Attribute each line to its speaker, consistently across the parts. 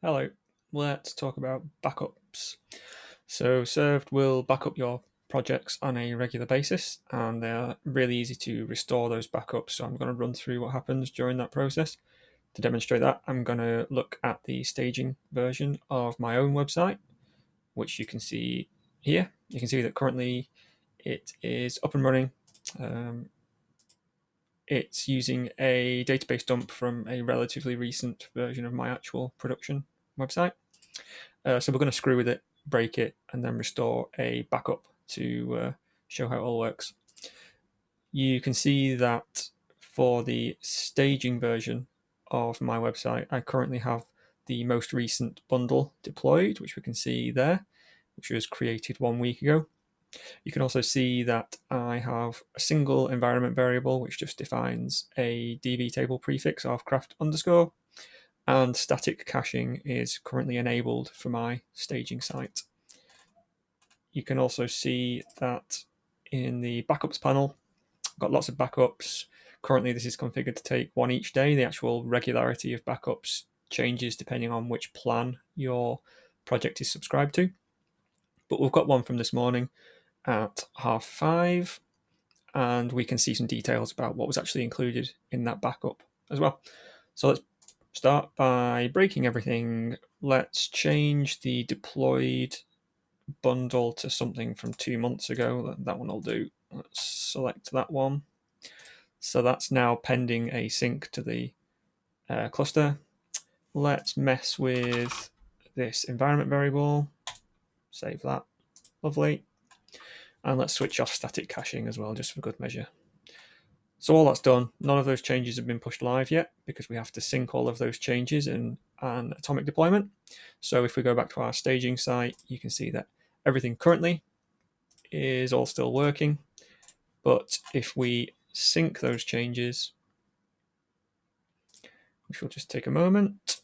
Speaker 1: Hello, let's talk about backups. So, Served will back up your projects on a regular basis, and they're really easy to restore those backups. So, I'm going to run through what happens during that process. To demonstrate that, I'm going to look at the staging version of my own website, which you can see here. You can see that currently it is up and running. It's using a database dump from a relatively recent version of my actual production website. So we're going to screw with it, break it, and then restore a backup to show how it all works. You can see that for the staging version of my website, I currently have the most recent bundle deployed, which we can see there, which was created 1 week ago. You can also see that I have a single environment variable, which just defines a DB table prefix of craft underscore, and static caching is currently enabled for my staging site. You can also see that in the backups panel, I've got lots of backups. Currently, this is configured to take one each day. The actual regularity of backups changes depending on which plan your project is subscribed to. But we've got one from this morning at 5:30, and we can see some details about what was actually included in that backup as well. So let's start by breaking everything. Let's change the deployed bundle to something from 2 months ago. That one will do. Let's select that one. So that's now pending a sync to the cluster. Let's mess with this environment variable. Save that. Lovely. And let's switch off static caching as well, just for good measure. So all that's done. None of those changes have been pushed live yet because we have to sync all of those changes in an atomic deployment. So if we go back to our staging site, you can see that everything currently is all still working. But if we sync those changes, which will just take a moment,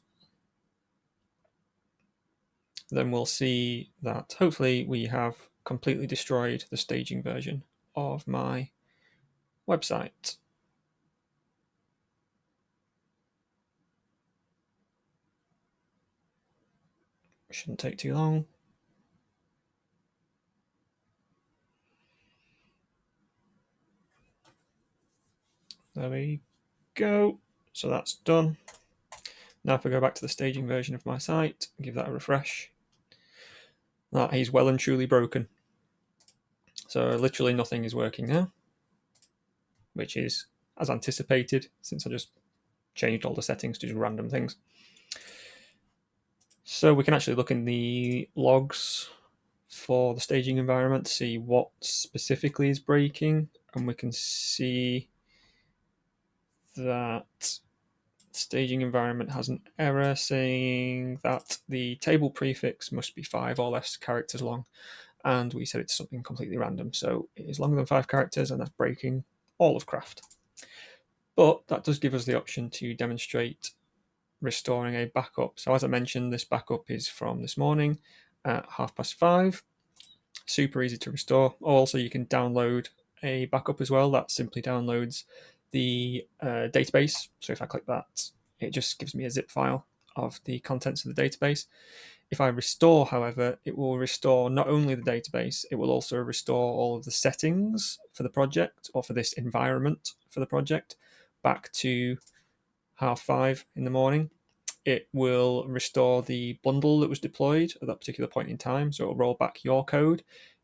Speaker 1: then we'll see that hopefully we have completely destroyed the staging version of my website. Shouldn't take too long. There we go. So that's done. Now if I go back to the staging version of my site and give that a refresh, that is well and truly broken. So literally nothing is working now, which is as anticipated since I just changed all the settings to just random things. So we can actually look in the logs for the staging environment to see what specifically is breaking, and we can see that staging environment has an error saying that the table prefix must be 5 or less characters long, and we set it to something completely random, so it is longer than 5 characters, and that's breaking all of craft. But that does give us the option to demonstrate restoring a backup. So as I mentioned, this backup is from this morning at 5:30. Super easy to restore. Also, you can download a backup as well. That simply downloads the database. So if I click that, it just gives me a zip file of the contents of the database. If I restore, however, it will restore not only the database, it will also restore all of the settings for the project or for this environment for the project back to 5:30 in the morning. It will restore the bundle that was deployed at that particular point in time, so it will roll back your code.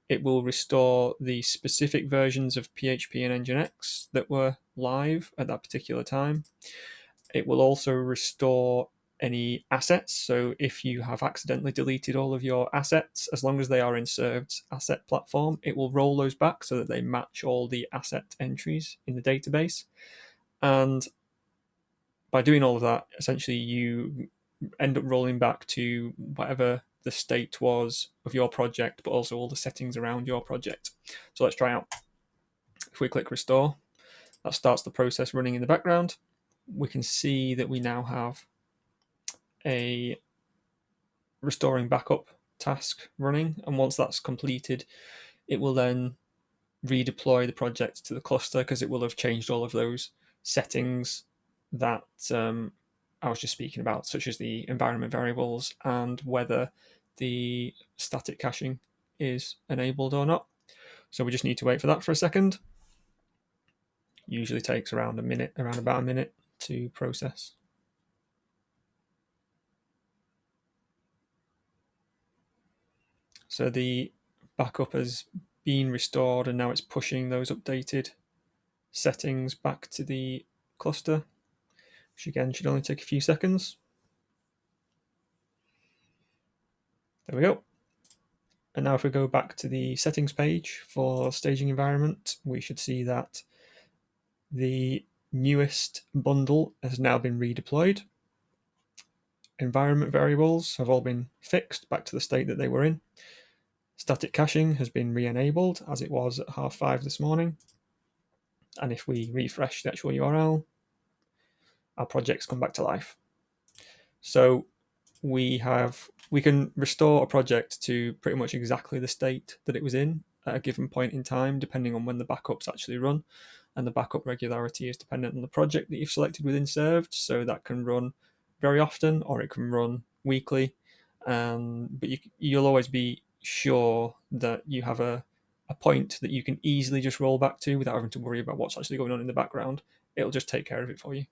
Speaker 1: It will restore the specific versions of PHP and Nginx that were live at that particular time. It will also restore any assets. So if you have accidentally deleted all of your assets, as long as they are in Served's asset platform, it will roll those back so that they match all the asset entries in the database. And by doing all of that, essentially you end up rolling back to whatever the state was of your project, but also all the settings around your project. So let's try out. If we click restore, that starts the process running in the background. We can see that we now have a restoring backup task running, and once that's completed, it will then redeploy the project to the cluster because it will have changed all of those settings that I was just speaking about, such as the environment variables and whether the static caching is enabled or not. So we just need to wait for that for a second. Usually takes around about a minute to process. So the backup has been restored and now it's pushing those updated settings back to the cluster, which again should only take a few seconds. There we go. And now if we go back to the settings page for staging environment, we should see that the newest bundle has now been redeployed. Environment variables have all been fixed back to the state that they were in. Static caching has been re-enabled as it was at 5:30 this morning. And if we refresh the actual URL, our projects come back to life. So we can restore a project to pretty much exactly the state that it was in at a given point in time, depending on when the backups actually run. And the backup regularity is dependent on the project that you've selected within Served. So that can run very often, or it can run weekly. But you'll always be sure that you have a point that you can easily just roll back to without having to worry about what's actually going on in the background. It'll just take care of it for you.